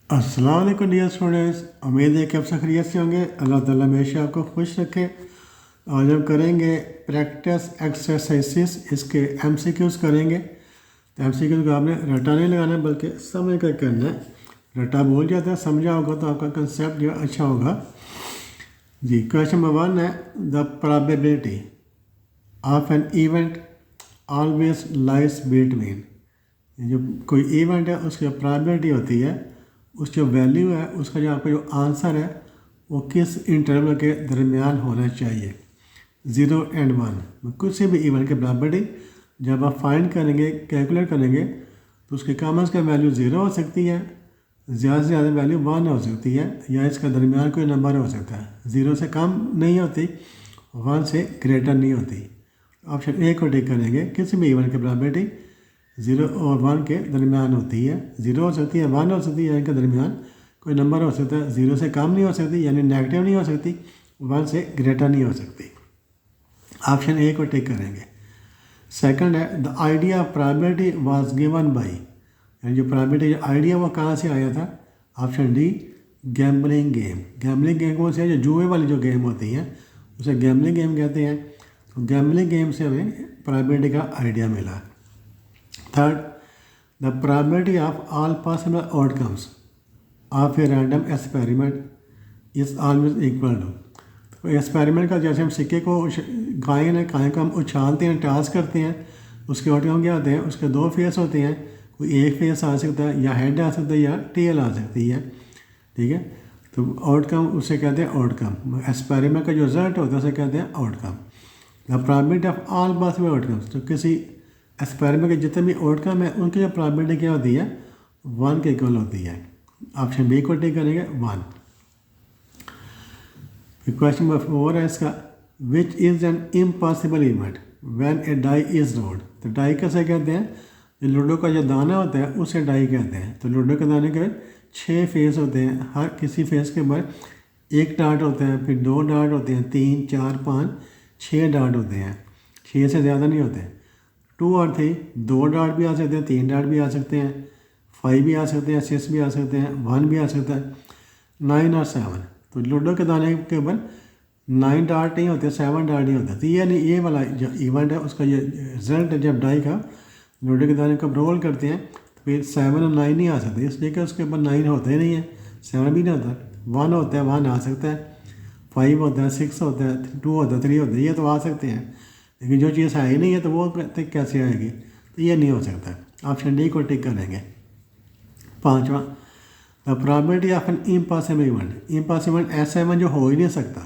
अस्सलाम वालेकुम dear students, उम्मीद है कि आप सब खैरियत से होंगे। अल्लाह ताला हमेशा आपको खुश रखे। आज हम करेंगे प्रैक्टिस एक्सरसाइजेस, इसके एमसीक्यूज़ करेंगे। तो एमसीक्यूज़ को आपने रटा नहीं लगाना है बल्कि समझ कर करना है। रटा भूल जाता है, समझा होगा तो आपका कंसेप्ट जो अच्छा होगा जी। क्वेश्चन नंबर 1 है, the probability of an event always lies between. जो कोई इवेंट है उसकी प्रोबेबिलिटी होती है, उस जो वैल्यू है उसका जो आपका जो आंसर है वो किस इंटरवल के दरमियान होना चाहिए, 0 और 1। कुछ भी इवेंट के प्रोबेबिलिटी जब आप फाइंड करेंगे, कैलकुलेट करेंगे, तो उसके कम से कम वैल्यू 0 हो सकती है, ज़्यादा से ज़्यादा वैल्यू 1 हो सकती है, या इसका दरमियान कोई नंबर हो सकता है। 0 से कम नहीं होती, 1 से ग्रेटर नहीं होती। ऑप्शन ए को टिक करेंगे। किसी भी इवेंट की प्रोबेबिलिटी 0 और 1 के दरमियान होती है। 0 हो सकती है, 1 हो सकती है, इनके दरमियान कोई नंबर हो सकता है। 0 से कम नहीं हो सकती, यानी नेगेटिव नहीं हो सकती, 1 से ग्रेटर नहीं हो सकती। ऑप्शन ए को टिक करेंगे। सेकंड है, the idea of probability was given by, यानी जो प्रोबेबिलिटी जो आइडिया वो कहाँ से आया था। Option D, gambling game. Gambling game कौन सी है? जो जुए वाली जो गेम होती है उसे गैम्बलिंग गेम कहते हैं। तो गैम्बलिंग गेम से हमें प्रोबेबिलिटी का आइडिया मिला। Third, the probability of all possible outcomes of a random experiment is always equal to. तो एक्सपेरिमेंट का जैसे हम सिक्के को गाय को हम उछालते हैं, टॉस करते हैं, उसके आउटकम क्या होते हैं? उसके 2 फेस होते हैं। कोई एक फेस आ सकता है, या हेड आ सकता है, या टेल आ सकती है। ठीक है, तो आउटकम उसे कहते हैं आउटकम। एक्सपेरिमेंट का जो रिजल्ट होता है उसे कहते हैं outcome. The probability of all possible outcomes, तो किसी एक्सपेरिमेंट के जितने भी आउटकम है उनकी जो प्रोबेबिलिटी क्या होती है? 1 के इक्वल होती है। ऑप्शन बी को टिक करेंगे, 1। क्वेश्चन नंबर 4 है इसका, which is an impossible event when a die is rolled. तो डाई कैसे कहते हैं? जो लूडो का जो दाना होता है उसे डाई कहते हैं। तो लूडो के दाने के 6 फेस होते हैं, हर किसी फेस के ऊपर 1 डार्ट होता है, फिर 2 डार्ट होते हैं, 3, 4, 5, 6 डार्ट होते हैं। 6 से ज़्यादा नहीं होते। 2 और 3, 2 डार्ट भी आ सकते हैं, 3 डार्ट भी आ सकते हैं, 5 भी आ सकते हैं, 6 भी आ सकते हैं, 1 भी आ सकता है, 9 और 7। तो लूडो के दाने के ऊपर 9 डार्ट नहीं होते, 7 डार्ट नहीं होते। तो ये वाला जो इवेंट है उसका ये रिजल्ट है, जब डाई का लूडो के दाने को रोल करते हैं तो फिर 7 और 9 नहीं आ सकते, इसलिए कि उसके ऊपर 9 होते ही नहीं है, 7 भी नहीं होता। 1 होता है, 1 आ सकता है, 5 होता है, 6 होता है, 2 होता है, 3 होता है, ये तो आ सकते हैं। लेकिन जो चीज़ है ही नहीं है तो वो कैसे आएगी? तो ये नहीं हो सकता। ऑप्शन डी को टिक करेंगे। 5वां, the probability of an impossible event. Impossible ऐसा इवेंट जो हो ही नहीं सकता,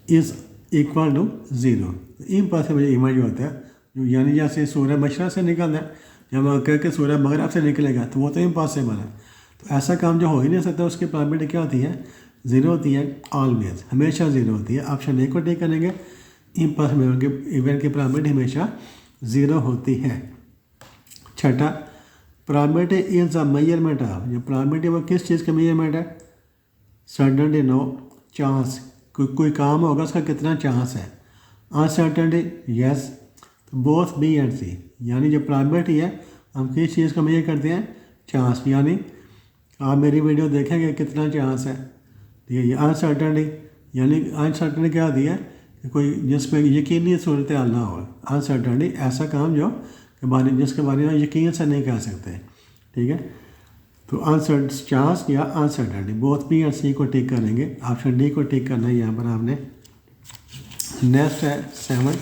is equal to 0। Impossible event जो होता है, जो यानी जैसे सूर्य मशरक़ से निकलना है, जब हम कह के सूर्य मगरब से निकलेगा तो वो तो इम्पॉसिबल है। तो ऐसा काम जो हो ही नहीं सकता उसकी प्रोबेबिलिटी क्या होती है? 0 होती है, ऑलवेज, हमेशा 0 होती है। ऑप्शन ए को टिक करेंगे। इम्पॉसिबल इवेंट की प्रोबेबिलिटी हमेशा 0 होती है। छठा, probability is a measurement of. जो प्रोबेबिलिटी वो किस चीज़ का मेजरमेंट है? Certainty, no, chance. कोई काम होगा उसका कितना चांस है। Uncertainty, yes. Both B and C, यानी जो प्रोबेबिलिटी है हम किस चीज़ का मेजर करते हैं? चांस। यानी आप मेरी वीडियो देखेंगे कितना चांस है। ठीक है, ये अनसर्टेनिटी, यानी अनसर्टेनिटी क्या होती है? कोई जिस पर यकीनी सूरत हाल ना हो। अनसर्टेनिटी ऐसा काम जो जिसके बारे में यकीन से नहीं कह सकते। ठीक है, तो अनसर्ट चांस या अनसर्टेनिटी, बोथ बी एंड सी को टिक करेंगे। ऑप्शन डी को टिक करना है यहाँ पर आपने। नेक्स्ट है 7।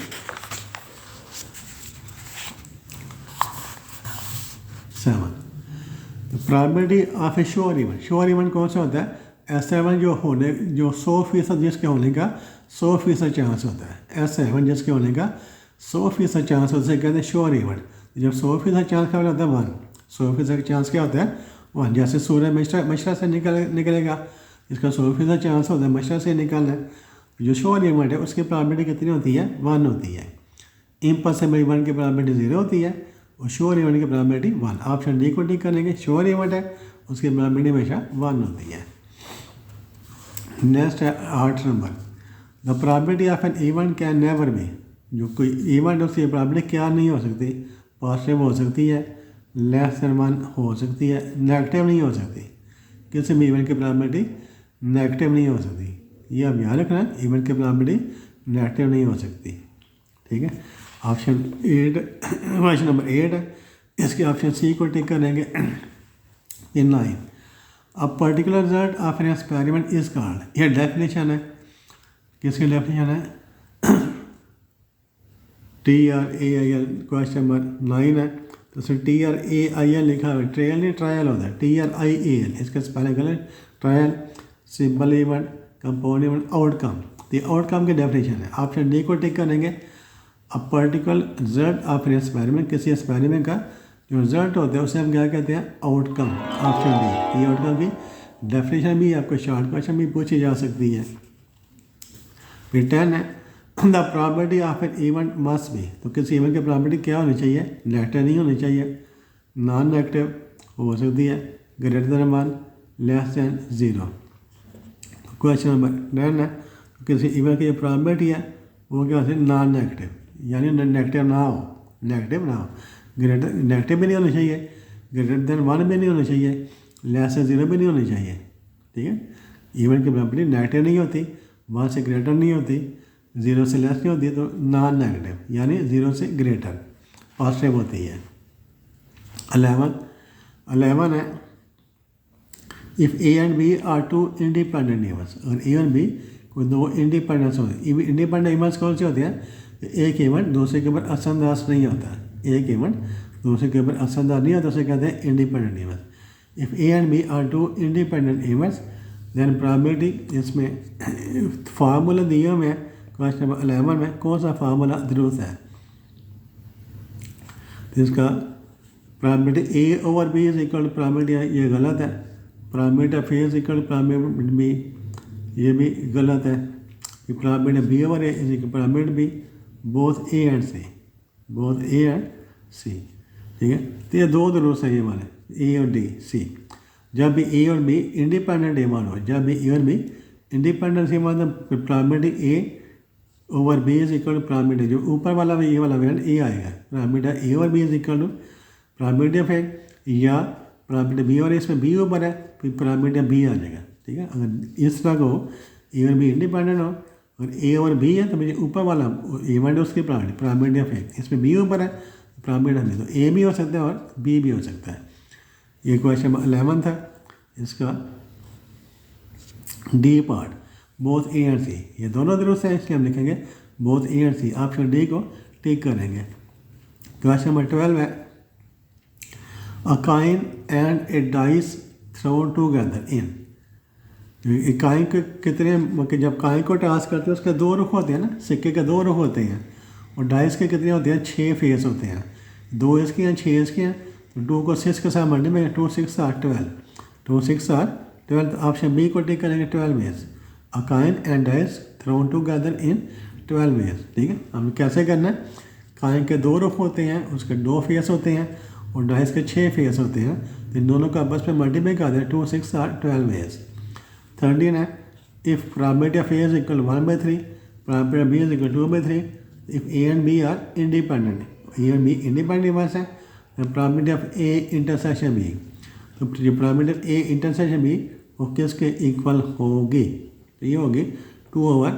Probability of A sure event. Sure event कौन सा होता है? ऐसा इवेंट जो 100% जिसके होने का 100% चांस होता है। ऐसा इवेंट जिसके होने का 100% चांस होता है कहते हैं श्योर इवेंट। जब 100% चांस क्या होता है? 1। 100% चांस क्या होता है? 1। जैसे सूर्य मशरक़ से निकलेगा, इसका 100% चांस होता है मशरक़ से निकलना है। जो श्योर इवेंट है उसकी प्रोबेबिलिटी कितनी होती है? 1 होती है। इम्पॉसिबल इवेंट की प्रोबेबिलिटी 0 होती है और श्योर इवेंट की प्रोबेबिलिटी 1। ऑप्शन डी को टिक करेंगे। श्योर इवेंट है उसकी प्रोबेबिलिटी हमेशा 1 होती है। नेक्स्ट है 8 number, the probability of an event can never be. जो कोई इवेंट उसकी प्रोबेबिलिटी क्या नहीं हो सकती? पॉजिटिव हो सकती है, लेस देन 1 हो सकती है, नेगेटिव नहीं हो सकती। किसी भी इवेंट की प्रोबेबिलिटी नेगेटिव नहीं हो सकती। ये आप याद रखना, इवेंट की प्रोबेबिलिटी नेगेटिव नहीं हो सकती। ठीक है, ऑप्शन 8 क्वेश्चन नंबर 8 है, इसके ऑप्शन सी को टिक करेंगे। इन 9 a particular result of an experiment is called, यह डेफिनेशन है, किसकी डेफिनेशन है? TRAIL क्वेश्चन नंबर 9 है, तो उसमें TRAIL लिखा हुआ है, ट्रेयल नहीं ट्रायल होता है, TRIAL, इसका स्पेलिंग गलत, trial simple event compound event outcome, तो आउटकम की डेफिनेशन है। ऑप्शन डी को टिक करेंगे। A particular result of an experiment, किसी एक्सपेरिमेंट का जो रिजल्ट होता है उसे हम क्या कहते हैं? आउटकम। ऑप्शन डी, ये आउटकम की डेफिनेशन भी आपको शॉर्ट क्वेश्चन भी पूछी जा सकती है। फिर 10 है, the probability of an event must be, तो किसी इवेंट की प्रॉबिलिटी क्या होनी चाहिए? नेगेटिव नहीं होनी चाहिए, नॉन नेगेटिव हो सकती है, greater than 1, less than 0। Question number 10 है, तो किसी इवेंट की जो प्रॉबिलिटी है वो क्या होती है? नॉन नेगेटिव, यानी नेगेटिव ना हो, नेगेटिव ना हो, ग्रेटर नेगेटिव भी नहीं होनी चाहिए, ग्रेटर देन 1 भी नहीं होनी चाहिए, लेस देन 0 भी नहीं होनी चाहिए। ठीक है, इवेंट की प्रॉबिलिटी नेगेटिव नहीं होती, 1 से ग्रेटर नहीं होती, 0 से लेस नहीं होती, तो नॉन नेगेटिव यानी 0 से ग्रेटर पॉजिटिव होती है। 11 है, if A and B are two independent events, अगर ए एंड बी कोई दो इंडिपेंडेंस होते हैं, इंडिपेंडेंट इवेंट्स कौन से होते हैं? एक इवेंट दूसरे के ऊपर असरअंदाज नहीं होता, एक इवेंट दूसरे के ऊपर असरअंदाज नहीं होता, उसे कहते हैं independent events. If A and B are two independent events then probability, इसमें फार्मूला दिए हुए हैं क्वेश्चन नंबर 11 में, कौन सा फार्मूला दुरुस्त है? तो इसका probability A over B is equal to probability, ये गलत है। Probability of A is equal to probability B, ये भी गलत है। Probability B over A is equal to probability B, both A and C, both A and C. ठीक है, तो ये दो दुरुस्त है ये वाले, ए और डी, सी। जब भी ए और बी इंडिपेंडेंट इवेंट हो, जब भी ए और बी इंडिपेंडेंट इवेंट तो probability A over B is equal to probability, जो ऊपर वाला ये वाला वेरिएंट ए आएगा, प्रोबेबिलिटी ए और B is equal to probability of A, या प्रोबेबिलिटी बी और इसमें बी ऊपर है, फिर प्रोबेबिलिटी बी आ जाएगा। ठीक है, अगर इस तरह को ए और बी इंडिपेंडेंट हो और ए और बी है, तो मुझे ऊपर वाला इवेंट है उसकी प्रोबेबिलिटी ऑफ ए, इसमें बी ऊपर है, प्रोबेबिलिटी ऑफ बी, तो ए भी हो सकता है और बी भी हो सकता है। ये क्वेश्चन 11 था, इसका D part both A and C, ये दोनों दुरुस्त है, इसलिए हम लिखेंगे both A and C, option D को टिक करेंगे। क्वेश्चन नंबर 12 है, a coin and a dice thrown together in, coin के कितने, जब कॉइन को टॉस करते हैं उसके दो रुख होते हैं ना, सिक्के के दो रुख होते हैं, और डाइस के कितने होते हैं? 6 फेस होते हैं, 2 इसके हैं 6 इसके हैं, तो 2 को 6 के साथ मल्टीप्लाई, 2 6 आर 12, 2 6 आर 12, तो ऑप्शन बी को टिक करेंगे 12 ways. A coin and dice thrown together in 12 ways. ठीक है, हमें कैसे करना है? कॉइन के 2 रुख होते हैं, उसके 2 फेस होते हैं, और डाइस के 6 फेस होते हैं, तो इन दोनों का आपस में मल्टीप्लाई कर दें, 2 6 आर 12 वेज। 13 है, if probability of A is equal 1/3, probability of B is equal 2/3, if A and B are independent, A and B independent events हैं, probability of A intersection B, तो जो probability of A intersection B वो किसके equal होगी? तो ये होगी 2/,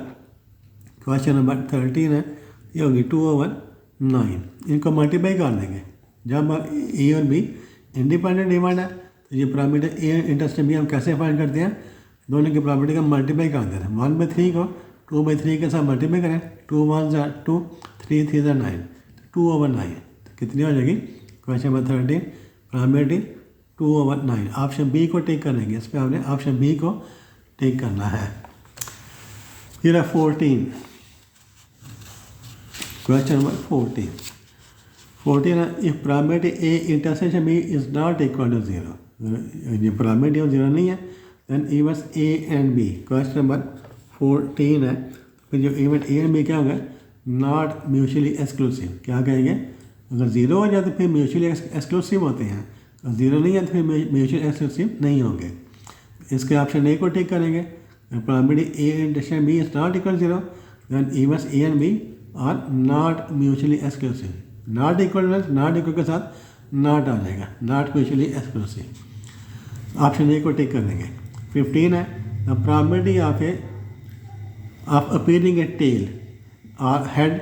question number 13 है, ये होगी 2/9। इनको मल्टीप्लाई कर देंगे, जब ए और बी इंडिपेंडेंट इवेंट है, तो ये प्रोबेबिलिटी ए इंटरसेक्शन बी हम कैसे फाइंड करते हैं? दोनों की प्रॉपर्टी का मल्टीप्लाई कर देते हैं, 1/3 को 2/3 के साथ मल्टीप्लाई करें, 2 1 are 2, 3 3 are 9, 2/9, तो कितनी हो जाएगी? Question number 13 property 2/9, option B को टिक करेंगे, इस पर आपने ऑप्शन बी को टिक करना है। फिर है 14, क्वेश्चन नंबर 14 है, if property A intersection B is not equal to 0, ये प्रॉपर्टी ऑफ 0 नहीं है, then events A and B, question number 14 है, फिर जो इवेंट ए एंड बी क्या होगा? नॉट म्यूचुअली एक्सक्लूसिव, क्या कहेंगे? अगर 0 हो जाए तो फिर म्यूचुअली एक्सक्लूसिव होते हैं, अगर 0 नहीं है तो फिर म्यूचुअली एक्सक्लूसिव नहीं होंगे। इसके ऑप्शन ए को टिक करेंगे, probability A intersection B is not equal 0, then events A and B are not mutually exclusive, not equal के साथ नॉट आ जाएगा, not mutually exclusive. Option A को टिक कर देंगे। 15 है the probability of appearing a tail और head.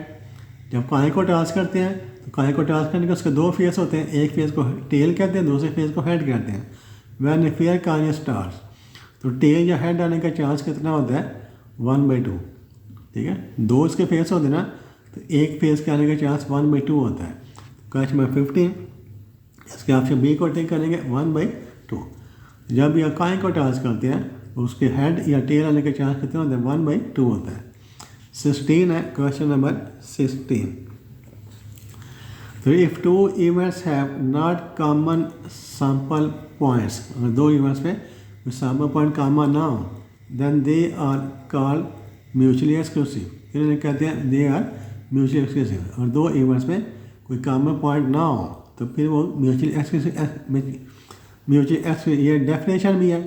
जब काहे को टास्क करते हैं तो काहे को टास्क करने के उसके दो फेस होते हैं, एक फेस को टेल कहते हैं, दूसरे फेस को हेड कहते हैं। When a fair coin stars, तो टेल या हेड आने का चांस कितना होता है 1/2। ठीक है, दो इसके फेस होते हैं ना, तो एक फेस के आने का चांस 1/2 होता है। क्वेश्चन नंबर 15, इसके ऑप्शन बी को टिक करेंगे 1/2। जब यह काहे को टास्क करते हैं तो उसके हेड या टेल आने के चांस कितने होते हैं 1/2 होता है। 16 है क्वेश्चन नंबर 16। तो if two events have not common sample points, अगर दो इवेंट्स पे कोई सैम्पल पॉइंट कॉमन ना हो then they are called mutually exclusive. फिर इन्हें कहते हैं दे आर म्यूचुअली एक्सक्लूसिव। और दो इवेंट्स में कोई कॉमन पॉइंट ना हो तो फिर वो म्यूचुअली एक्सक्लूसिव। ये डेफिनेशन भी है,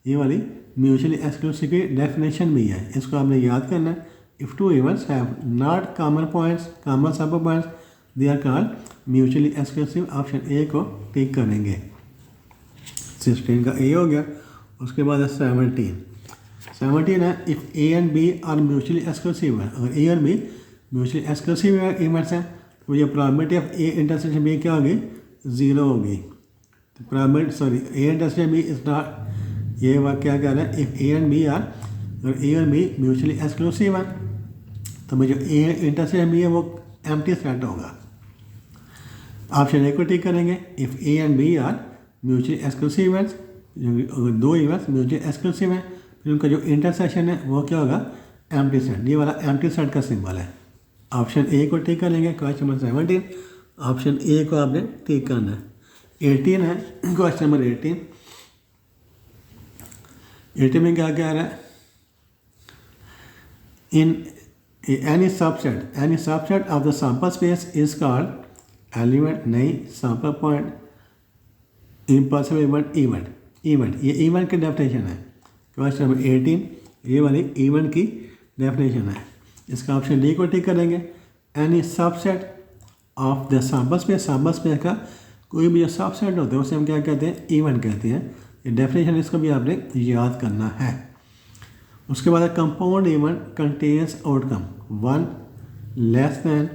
ये वाली म्यूचुअली एक्सक्लूसिव की डेफिनेशन भी है, इसको आपने याद करना है। If two events have not common points, common sample points, they are called mutually exclusive. Option A को टिक करेंगे। 16 का ए हो गया। उसके बाद है 17 है if A and B are mutually exclusive है। अगर ए और बी म्यूचुअली एक्सक्लूसिव इवेंट्स हैं तो ये probability of A intersection B क्या होगी 0 होगी। तो probability A intersection B is not, ये वाक्य क्या कह रहा है if A and B are, अगर ए और बी म्यूचुअली एक्सक्लूसिव है तो जो ए इंटरसेक्शन बी है वो एम्प्टी सेट होगा। ऑप्शन ए को टिक करेंगे। If A and B are mutually exclusive events, अगर दो इवेंट्स म्यूचुअली एक्सक्लूसिव हैं फिर उनका जो इंटरसेक्शन है वो क्या होगा एम्प्टी सेट। ये वाला एम्प्टी सेट का सिंबल है। ऑप्शन ए को टिक करेंगे। क्वेश्चन नंबर 17, ऑप्शन ए को आपने टिक करना है। 18 है क्वेश्चन नंबर 18 में क्या कह रहा है इन any subset of the sample space is called element, नहीं sample point, impossible event। ये event की डेफिनेशन है। क्वेश्चन नंबर 18 ये वाली event की डेफिनेशन है। इसका ऑप्शन डी को टिक करेंगे। any subset of the sample space का कोई भी जो सबसेट होता है उसे हम क्या कहते हैं event कहते हैं। ये डेफिनेशन इसको भी आपने याद करना है। उसके बाद compound event contains outcome 1 less than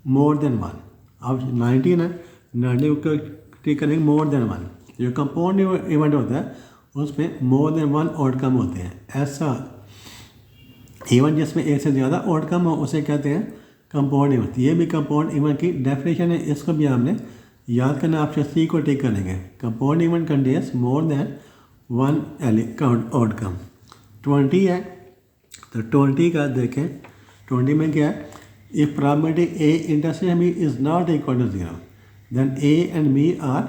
more than 1। अब 19 है, 19 को टिक करेंगे मोर देन 1। जो कंपाउंड इवेंट होता है उसमें मोर देन 1 आउटकम होते हैं। ऐसा इवेंट जिसमें एक से ज़्यादा आउटकम हो उसे कहते हैं कंपाउंड इवेंट। ये भी कंपाउंड इवेंट की डेफिनेशन है, इसको भी आपने याद करना। ऑप्शन सी को टिक करेंगे। Compound event contains more than 1 outcome. 20 है तो 20 का देखें। 20 में क्या है if probability A intersection B is not equal to 0 then A and B are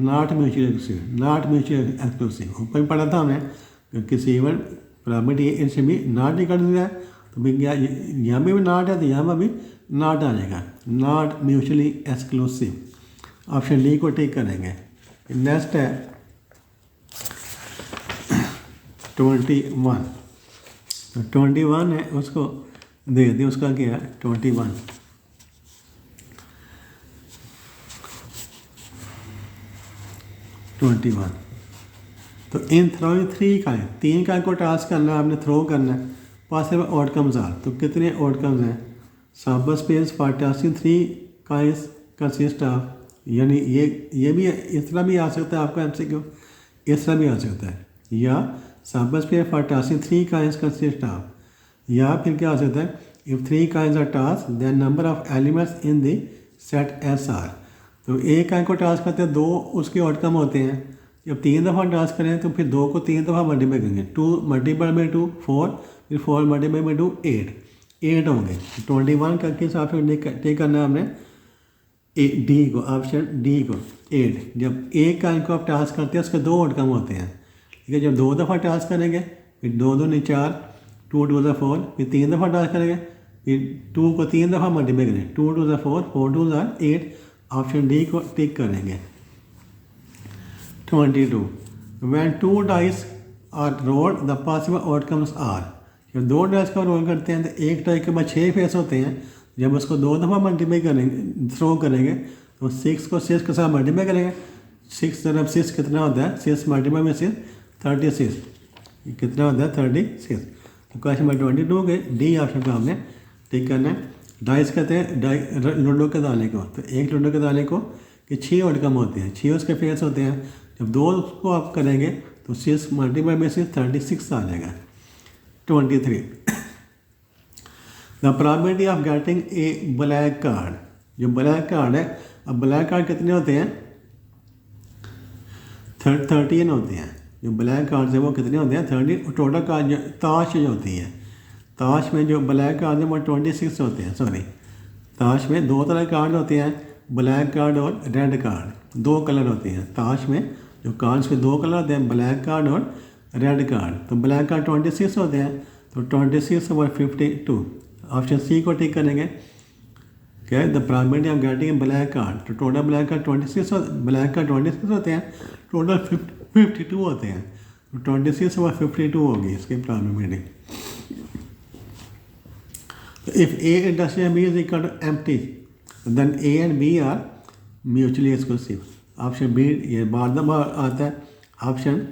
not mutually exclusive. ऊपर पढ़ा था हमने किसी event probability A intersection B not equal to 0 है तो भी क्या यहाँ भी नॉट है तो यहाँ पर भी नॉट आ जाएगा, not mutually exclusive. Option D को टिक करेंगे। नेक्स्ट है 21। तो 21 है उसको दे दिए। उसका क्या है 21 तो इन थ्रोइंग 3 का है, 3 का को टास्क करना है, आपने थ्रो करना है। पॉसिबल आउटकम्स आर, तो कितने आउटकम्स हैं sample space for tossing 3 coins consist of, यानी ये भी इस तरह भी आ सकता है आपका MCQ, इस तरह भी आ सकता है। या sample space for tossing 3 coins consist of, या फिर क्या आ सकता है if 3 coins are tossed then number of elements in the set SR। तो एक काइन को टास्क करते हैं 2 उसके आउटकम होते हैं। जब 3 दफ़ा टास्क करें तो फिर 2 को 3 दफ़ा मल्टीप्लाई करेंगे। 2 मल्टीप्लाई बाई 2 4, फिर 4 मल्टीप्लाई बाई 2 8 होंगे। 21 का किस ऑप्शन टिक करना है हमने डी को, ऑप्शन डी को 8। जब एक काइन को आप टास्क करते हैं उसके 2 आउटकम होते हैं। ठीक है, जब 2 दफ़ा टास्क करेंगे फिर 2 2 नहीं 4, 2 2 4, फिर 3 दफ़ा टास्क करेंगे फिर 2 को 3 दफ़ा मल्टीप्लाई करेंगे 2 2 4, 4 2 8। ऑप्शन डी को टिक करेंगे। 22 when 2 dice are rolled the possible outcomes are. जब 2 डाइस का रोल करते हैं तो एक डाई के बाद 6 फेस होते हैं। जब उसको 2 दफ़ा मल्टीप्लाई करेंगे थ्रो करेंगे तो 6 को 6 के साथ मल्टीप्लाई करेंगे 6 × 6 कितना होता है, 6 मल्टीप्लाई में 6 36, कितना होता है 36। तो क्वेश्चन नंबर 22 के डी ऑप्शन का हमने टिक करना है। डाइस कहते हैं लूडो के दाने को, तो एक लूडो के दाने को कि 6 आउटकम होते हैं, 6 उसके फेस होते हैं। जब 2 को आप करेंगे तो 6 मल्टीप्लाई में 6 36 आ जाएगा। 23 the probability of getting a black card, जो ब्लैक कार्ड है, अब ब्लैक कार्ड कितने होते हैं 13 होते हैं। जो ब्लैक कार्ड है वो कितने होते हैं 30। टोटल कार्ड जो ताश जो होती है, ताश में जो ब्लैक कार्ड है वो 26 होते हैं। सॉरी, ताश में 2 तरह के कार्ड होते हैं, ब्लैक कार्ड और रेड कार्ड, 2 कलर होते हैं। ताश में जो कार्ड्स में 2 कलर होते हैं, ब्लैक कार्ड और रेड कार्ड। तो ब्लैक कार्ड 26 होते हैं, तो 26 और 52 ऑप्शन सी को टिक करेंगे। क्या है the probability of getting black card, तो total black card 26 black card 26 होते हैं, टोटल 52 होते हैं। तो 26 और 52 होगी इसकी प्रोबेबिलिटी। तो if A industrial B is equal to empty then A and B are mutually exclusive. Option B ये बार बार आता है, ऑप्शन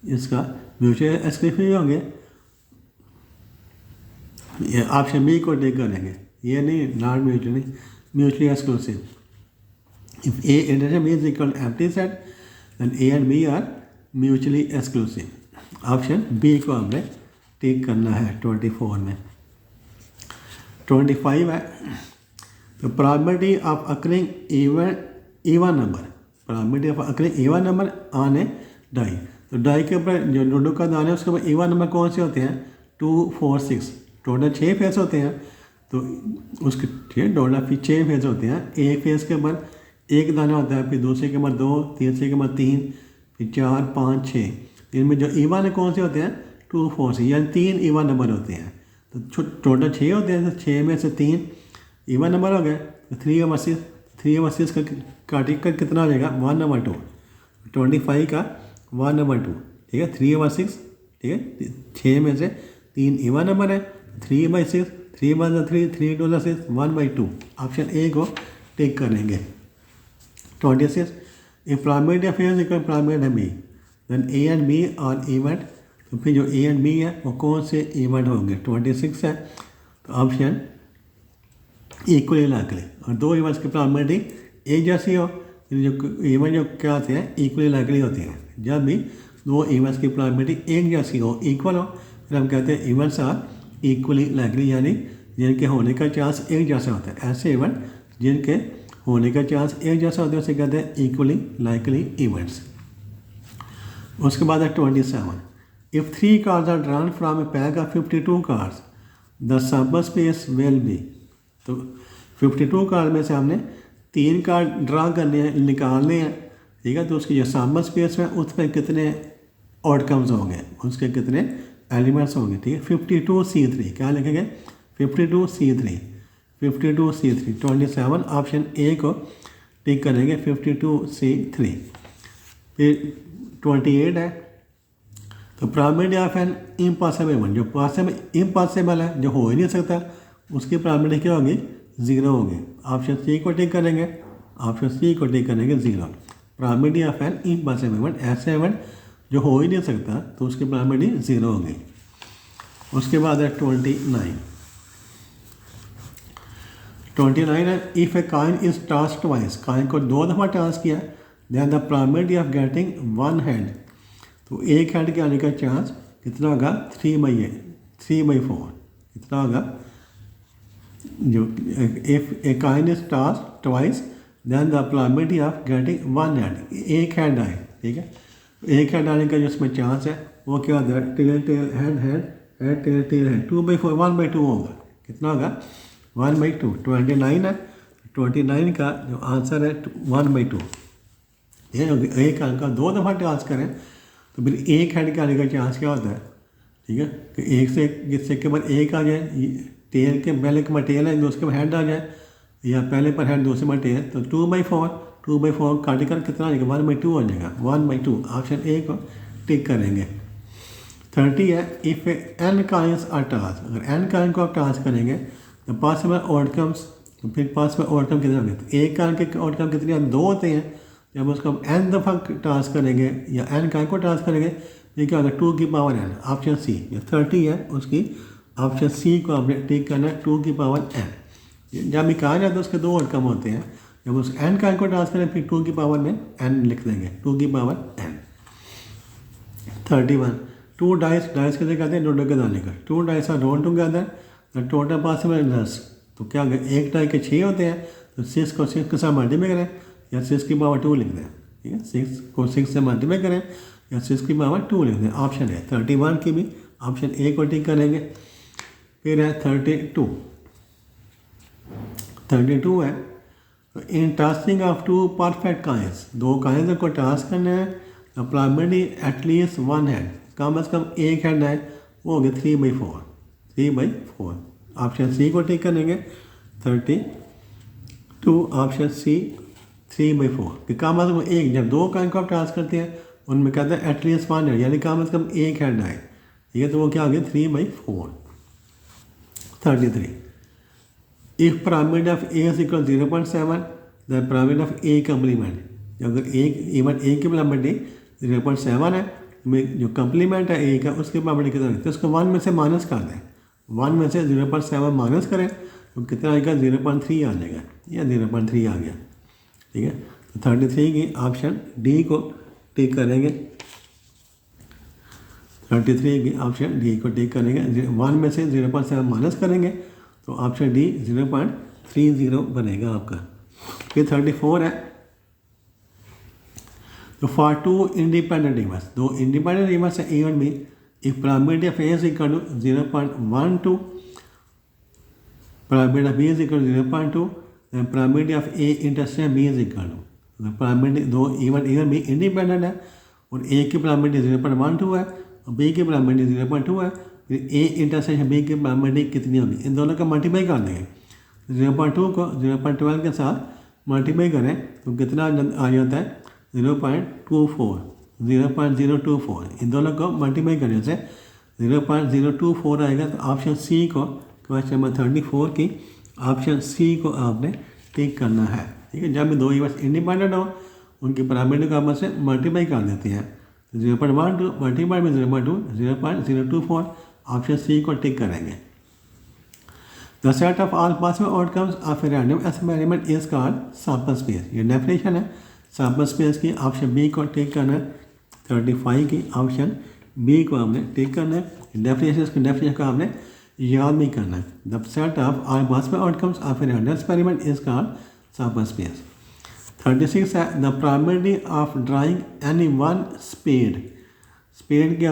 इसका म्यूचुअली एक्सक्लूसिव होंगे। ये ऑप्शन बी को टिक करेंगे, ये नहीं not mutually, mutually exclusive. If A industrial B is equal to empty set then A and B are mutually exclusive. Option B को हमने टिक करना है 24 में। 25 है तो probability of occurring even number, probability of occurring even number on a die. तो die के ऊपर जो लूडो का दाना है उसके ऊपर इवन नंबर कौन से होते हैं 2, 4, 6, टोटल 6 फेस होते हैं। तो उसके टोटल 6 फेस होते हैं। एक फेस के ऊपर एक दाना होता है, फिर दूसरे के ऊपर 2, तीसरे के ऊपर 3, फिर 4, 5, 6। इनमें जो इवन है कौन से होते हैं 2, 4, 6, यानी 3 इवन नंबर होते हैं। तो टोटल 6 होते हैं, तो 6 में से 3 इवन नंबर हो गए। तो 3 और 6 का काटिक का कितना हो जाएगा 1/2। 25 का 1/2, ठीक है। 3/6, ठीक है। 6 में से 3 इवन नंबर है, 3/6, 3/3, 3×6, 1/2। ऑप्शन ए को टिक करेंगे। 26 if probability of A is equal probability of B then A and B are event. तो फिर जो ए एंड बी है वो कौन से इवेंट होंगे 26 है, तो ऑप्शन इक्वली लाइकली। और 2 इवेंट्स की प्रोबेबिलिटी एक जैसी हो, जो इवेंट जो क्या होते हैं इक्वली लाइकली होती हैं। जब भी 2 इवेंट्स की प्रोबेबिलिटी एक जैसी हो, इक्वल हो, फिर हम कहते हैं इवेंट्स आर इक्वली लाइकली, यानी जिनके होने का चांस एक जैसा होता है। ऐसे इवेंट जिनके होने का चांस एक जैसा होता है उसे कहते हैं इक्वली लाइकली इवेंट्स। उसके बाद है 27 if 3 cards are drawn from a pack of 52 cards the sample space will be. तो 52 कार्ड में से हमने 3 कार्ड ड्रा करने हैं, निकालने हैं, ठीक है। तो उसकी जो सबल स्पेस है उस पर कितने आउटकम्स होंगे, उसके कितने एलिमेंट्स होंगे, ठीक है। 52C3 क्या लिखेंगे 52C3, 52C3। 27 ऑप्शन ए को टिक करेंगे 52C3। फिर 28 है तो probability of an impossible event, जो पॉसिबल इम्पॉसिबल है, जो हो ही नहीं सकता, उसकी प्रोबेबिलिटी क्या होगी 0 होगी। ऑप्शन सी को टिक करेंगे, ऑप्शन सी को टिक करेंगे 0। Probability of an impossible event, ऐसे इवेंट जो हो ही नहीं सकता तो उसकी प्रोबेबिलिटी 0 होगी। उसके बाद है 29 है if a coin is toss twice, coin को 2 दफ़ा टॉस किया, then the probability of getting 1 head. तो एक हेड के आने का चांस कितना होगा 3/4। कितना होगा जो if a coin is toss twice then the probability of getting 1 head, एक हेड आए, ठीक है। एक हेड आने का जो उसमें चांस है वो क्या होता है tail tail head head head tail tail head 2/4, 1/2 होगा। कितना होगा 1/2। 29 है, 29 का जो आंसर है 1/2। एक अंक का 2 दफ़ा टॉस करें तो फिर एक हेड के आने का चांस क्या होता है, ठीक है, कि एक से जिससे के बाद एक आ जाए, टेल के पहले के बाद टेल है दूसरे पर हेड आ जाए, या पहले पर हेड दूसरे पर टेल, तो 2/4 काट कर कितना आ जाएगा 1/2 हो जाएगा, 1/2। ऑप्शन ए को टिक करेंगे। 30 है if n coins are toss, अगर एन कॉइन को आप टॉस करेंगे तो पॉसिबल आउटकम्स, फिर पॉसिबल आउटकम कितने होंगे, तो एक कॉइन के आउटकम कितने 2 होते हैं, जब उसको हम n दफ़ा टास्क करेंगे या n काय को टास्क करेंगे ये क्या होगा 2 की पावर n, ऑप्शन सी। या 30 है उसकी ऑप्शन सी को आपने टिक करना है 2 की पावर n। जब भी कहा जाता है उसके दो आउटकम होते हैं, जब उस n काय को टास्क करें फिर 2 की पावर में n लिख देंगे, 2 की पावर n। 31 2 डाइस कैसे कहते हैं लूडो के दाने का, 2 dice are rolled together the total possible results. तो क्या होगा 1 डाई के 6 होते हैं, तो 6 को 6 के साथ मल्टीप्लाई करें या 6 की पावर 2 लिख दें, ठीक है। 6 को 6 से मल्टीप्लाई करें या 6 की पावर 2 लिख दें, ऑप्शन है 31 की भी ऑप्शन ए को टिक करेंगे। फिर है 32 है तो in tossing of 2 perfect coins, 2 coins को टास्क करना है, द प्रोबेबिलिटी एटलीस्ट 1 हेड, कम से कम एक हेड है, वो हो गया 3/4 ऑप्शन सी को टिक करेंगे। 32 ऑप्शन सी 3/4 कि कम से कम एक, जब 2 काइन को आप टास्क करते हैं उनमें कहते हैं एटलीस्ट 1 हेड यानी कम से कम एक हेड आए, ठीक है। तो वो क्या आ गया 3/4। 33 if probability of A is equal 0.7 the probability of A complement, अगर एक इवन ए की प्रोबेबिलिटी 0.7 है, में जो कम्प्लीमेंट है ए का उसकी प्रोबेबिलिटी कितना है, तो उसको 1 में से माइनस कर दें, 1 में से 0.7 माइनस करें तो कितना आएगा 0.3 आ जाएगा, या 0.3 आ गया, ठीक है। तो 33 की ऑप्शन डी को टिक करेंगे, 33 की ऑप्शन डी को टिक करेंगे। 1 में से 0.7 माइनस करेंगे तो ऑप्शन डी 0.30 बनेगा आपका। फिर 34 है तो for 2 independent reverse, 2 independent reverse है ए और B, if probability of A is equal to 0.12, probability of B is equal to 0.2, then probability of A intersection B is equal to, probability 2 even A और B independent है और ए की probability 0.12 है और B की probability 0.2 है, फिर ए intersection B की प्रोबेबिलिटी कितनी होगी, इन दोनों का मल्टीप्लाई कर देंगे। 0.2 को 0.12 के साथ मल्टीप्लाई करें तो कितना आ जाता है 0.024, इन दोनों को मल्टीप्लाई करने से 0.024 आएगा। तो ऑप्शन सी को, क्वेश्चन नंबर 34 की ऑप्शन सी को आपने टिक करना है, ठीक है। जब भी 2 इवेंट्स इंडिपेंडेंट हो उनकी प्रोबेबिलिटी को आपस में मल्टीप्लाई कर देते हैं, 0.12 मल्टीप्लाई में 0.2 0.024, ऑप्शन सी को टिक करेंगे। The set of all possible outcomes of a random experiment is called sample space, ये डेफिनेशन है सैंपल स्पेस की, ऑप्शन बी को टिक करना है। 35 की ऑप्शन बी को हमने टिक करना है। डेफिनेशन को आपने याद भी करना है। The set of all possible outcomes of a random experiment is called sample space. 36 है the probability of drawing any one spade, spade के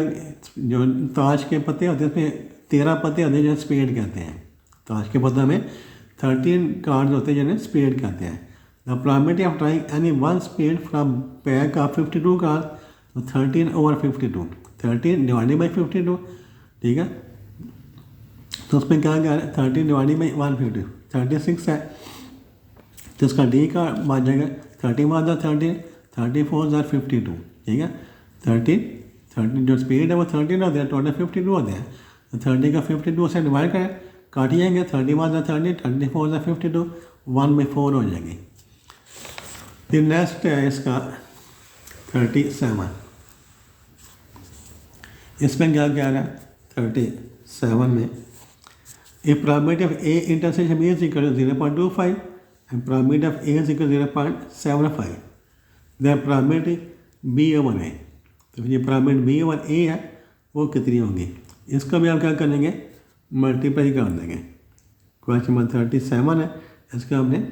जो ताश के पत्ते होते हैं उसमें 13 पत्ते होते हैं जो स्पेड कहते हैं, ताश के पत्ते में 13 कार्ड्स होते हैं जिन्हें स्पेड कहते हैं। The probability of drawing any one spade from pack of 52 card, तो 13/52, 13 डिवाइडेड बाई 52, ठीक है। तो उसमें क्या क्या है 13 डिवाइडेड बाई 150, 36 है तो इसका डी का बन जाएगा 30 30 34 52, ठीक है। 30 जो स्पीड है वो 13 होते हैं, टोटल 52 होते हैं, तो 30 का 52 से डिवाइड करें काटिएंगे 30 30 34 52 1/4 हो जाएगी। फिर नेक्स्ट है इसका 37, इसमें क्या क्या है 37 में if probability of A intersection B is equal to 0.25 and probability of A is equal to 0.75, then probability B over A, तो ये probability B over A है वो कितनी होगी, इसका भी आप क्या करेंगे मल्टीप्लाई कर देंगे। क्वेश्चन नंबर 37 है, इसका हमने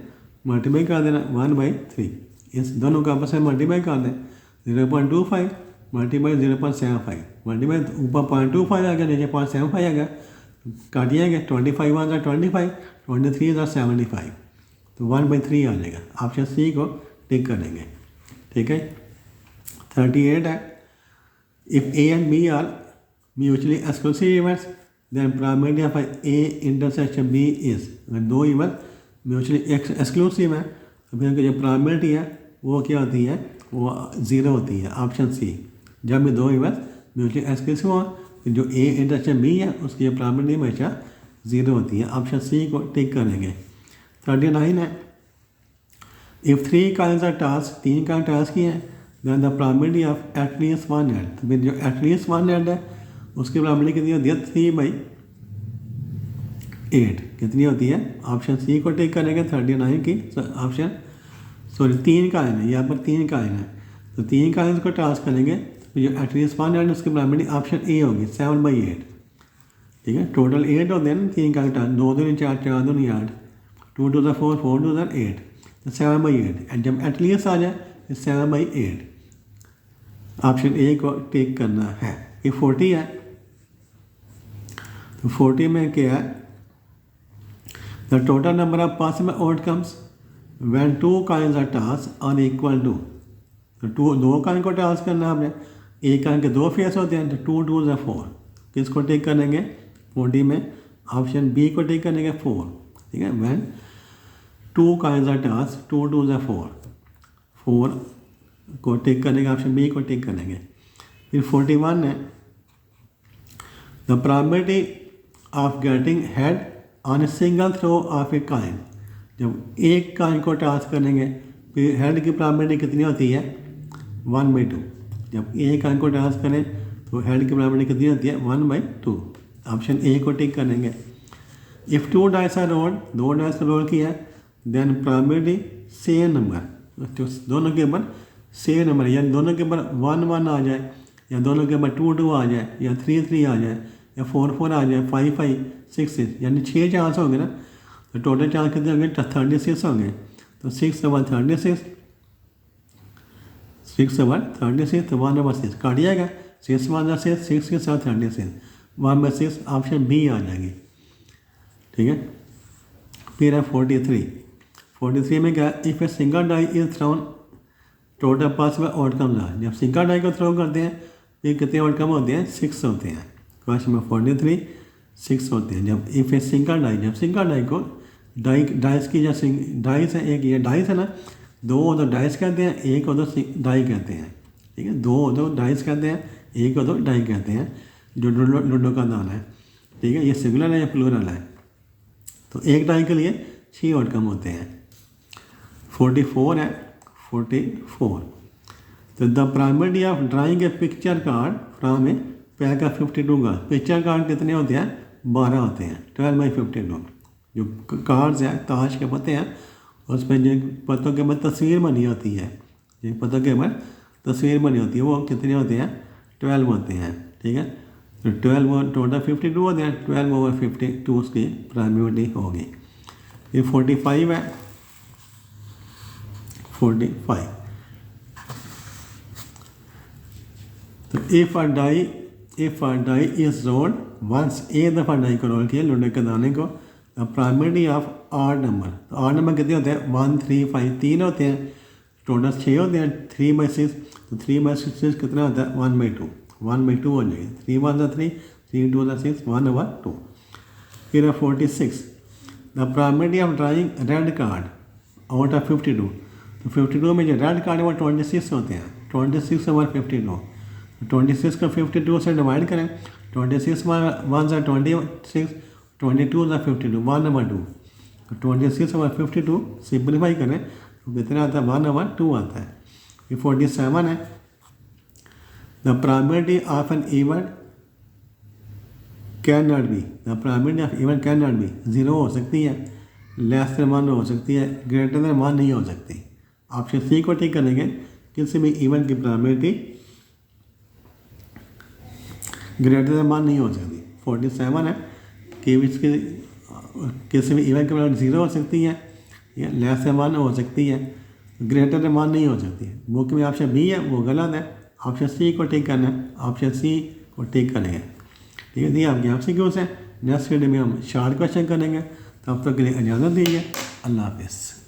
मल्टीप्लाई कर देना 1/3, इस दोनों का आपस में मल्टीप्लाई कर दें 0.25 मल्टीप्लाई 0.75, मल्टीप्लाई ऊपर 0.25 आ गया नीचे 0.75 आ गया, काटिएंगे 25 1 25 23 75, तो 1/3 आ जाएगा, ऑप्शन सी को टिक करेंगे, ठीक है। 38 है if A and B are mutually exclusive events then probability of A intersection B is, अगर 2 इवेंट म्यूचुअली एक्सक्लूसिव है तो फिर उनकी जो प्रोबेबिलिटी है वो क्या होती है, वो 0 होती है, ऑप्शन सी। जब भी 2 इवेंट म्यूचुअली एक्सक्लूसिव हो जो ए इंटरसेक्शन बी है उसकी प्रोबेबिलिटी हमेशा 0 होती है, ऑप्शन सी को टिक करेंगे। 39 है if 3 coins are tossed, 3 coin tossed किए हैं, than the probability of at least 1 head, तो फिर जो एटलीस्ट 1 हेड है उसकी प्रोबेबिलिटी कितनी होती है 3/8 कितनी होती है। ऑप्शन सी को टिक करेंगे 39 की ऑप्शन, सॉरी 3 कॉइन है यहाँ पर, 3 कॉइन है तो 3 कॉइन्स को टास्क करेंगे तो जो एटलीस्ट 1 हेड उसकी प्रोबेबिलिटी ऑप्शन ए होगी 7/8। ठीक है, टोटल 8 होते हैं ना 3 कॉइन टास्क, 2 दूनी 4, 4 दूनी 8, 2 2 4, 4 2 8, तो 7/8। एंड जब एटलीस्ट आ जाए तो 7/8 ऑप्शन ए को टिक करना है। ये 40 है तो 40 में क्या है, the total number of possible outcomes when 2 coins are tossed are equal to, तो 2 कॉइन को टास्क करना है आपने, एक कॉइन के 2 फेस होते हैं तो 2 2 4, किसको टिक करेंगे 40 में, ऑप्शन बी को टिक करेंगे 4। ठीक है, व्हेन 2 कॉइन्स आर टास्क 2 2 4, 4 को टिक करेंगे, ऑप्शन बी को टिक करेंगे। फिर 41 है, the probability of getting head on a single throw of a coin, जब एक कॉइन को टास्क करेंगे फिर हेड की प्रोबेबिलिटी कितनी होती है 1/2, जब एक कॉइन को टास्क करें तो हेड की प्रोबेबिलिटी कितनी होती है 1/2, ऑप्शन ए को टिक करेंगे। If 2 dice are roll, 2 dice को रोल किया देन प्रोबेबिलिटी सेम नंबर, तो दोनों के ऊपर सेम नंबर, यानी दोनों के ऊपर 1 1 आ जाए, या दोनों के ऊपर 2 2 आ जाए, या 3 3 आ जाए, या 4 4 आ जाए, 5 5 6 6, यानी 6 चांस होंगे ना, तो टोटल चांस कितने होंगे 36 होंगे, तो 6 7 36, 6 7 36, तो 1/6 काट जाएगा, 6 1 6, 6 6 7 36, 1/6 ऑप्शन बी आ जाएगी। ठीक है, फिर है 43 में क्या, if a single die is thrown total possible outcomes are, जब सिंगल डाई को थ्रो करते हैं फिर कितने आउटकम होते हैं 6 होते हैं। क्वेश्चन नंबर 43 6 होते हैं। जब इफ़ ए सिंगल डाई, जब सिंगल डाई को डाइस की, जब डाइस है, एक ये डाइस है ना, 2 हो तो डाइस कहते हैं, 1 हो तो डाई कहते हैं। ठीक है, 2 हो तो डाइस कहते हैं, 1 हो तो डाई कहते हैं, जो लूडो का दाना है। ठीक है, ये सिंगुलर है या प्लूरल है, तो एक डाई के लिए 6 आउटकम होते हैं। 44 है, 44, तो the probability of drawing A picture card from a pack of 52 card, picture card कितने होते हैं 12 होते हैं, 12/52। जो कार्ड्स हैं ताश के पत्ते हैं उस पर जिन पत्तों के ऊपर तस्वीर बनी होती है, जिन पत्तों के ऊपर तस्वीर बनी होती है वो कितने होते हैं 12 होते हैं। ठीक है, तो 12 टोटल 52 होते हैं, 12/52 उसकी प्रोबेबिलिटी होगी। ये 45 है, 45, तो if a die is rolled once, एक दफ़ा डाई को रोल किया लूडो के दाने को, प्रोबेबिलिटी ऑफ ऑड नंबर, तो ऑड नंबर कितने होते हैं 1 3 5, 3 होते हैं, टोटल 6 होते हैं, 3/6, तो 3/6 कितना होता है 1/2, 1/2 हो जाएगी, 3 1 3, 3 2 6, 1/2। फिर 46, the probability of drawing red card out of 52, तो 52 में जो रेड कार्ड है वो 26 होते हैं, 26/52, 26 को 52 से डिवाइड करें, 26 1 से 26, 22 से 52, 1/2, तो 26/52 सिंप्लीफाई करें तो कितना आता है 1/2 आता है। ये 47 है, the probability of an event can not be, the probability of event can not be, 0 हो सकती है, लेस देन 1 हो सकती है, ग्रेटर देन 1 नहीं हो सकती। ऑप्शन सी को टिक करेंगे, किसी भी इवेंट की प्रोबेबिलिटी ग्रेटर देन 1 नहीं हो सकती। 47 है कि इसके किसी भी इवेंट की प्रोबेबिलिटी 0 हो सकती है, या लेस देन 1 हो सकती है, ग्रेटर देन 1 नहीं हो सकती। बुक में ऑप्शन बी है वो गलत है, ऑप्शन सी को टिक करना है, ऑप्शन सी को टिक करेंगे। ठीक है, ये आपके आपसे क्यों से नेक्स्ट वीडियो में हम शॉर्ट क्वेश्चन करेंगे, तब तक के लिए इजाज़त दीजिए, अल्लाह हाफिज़।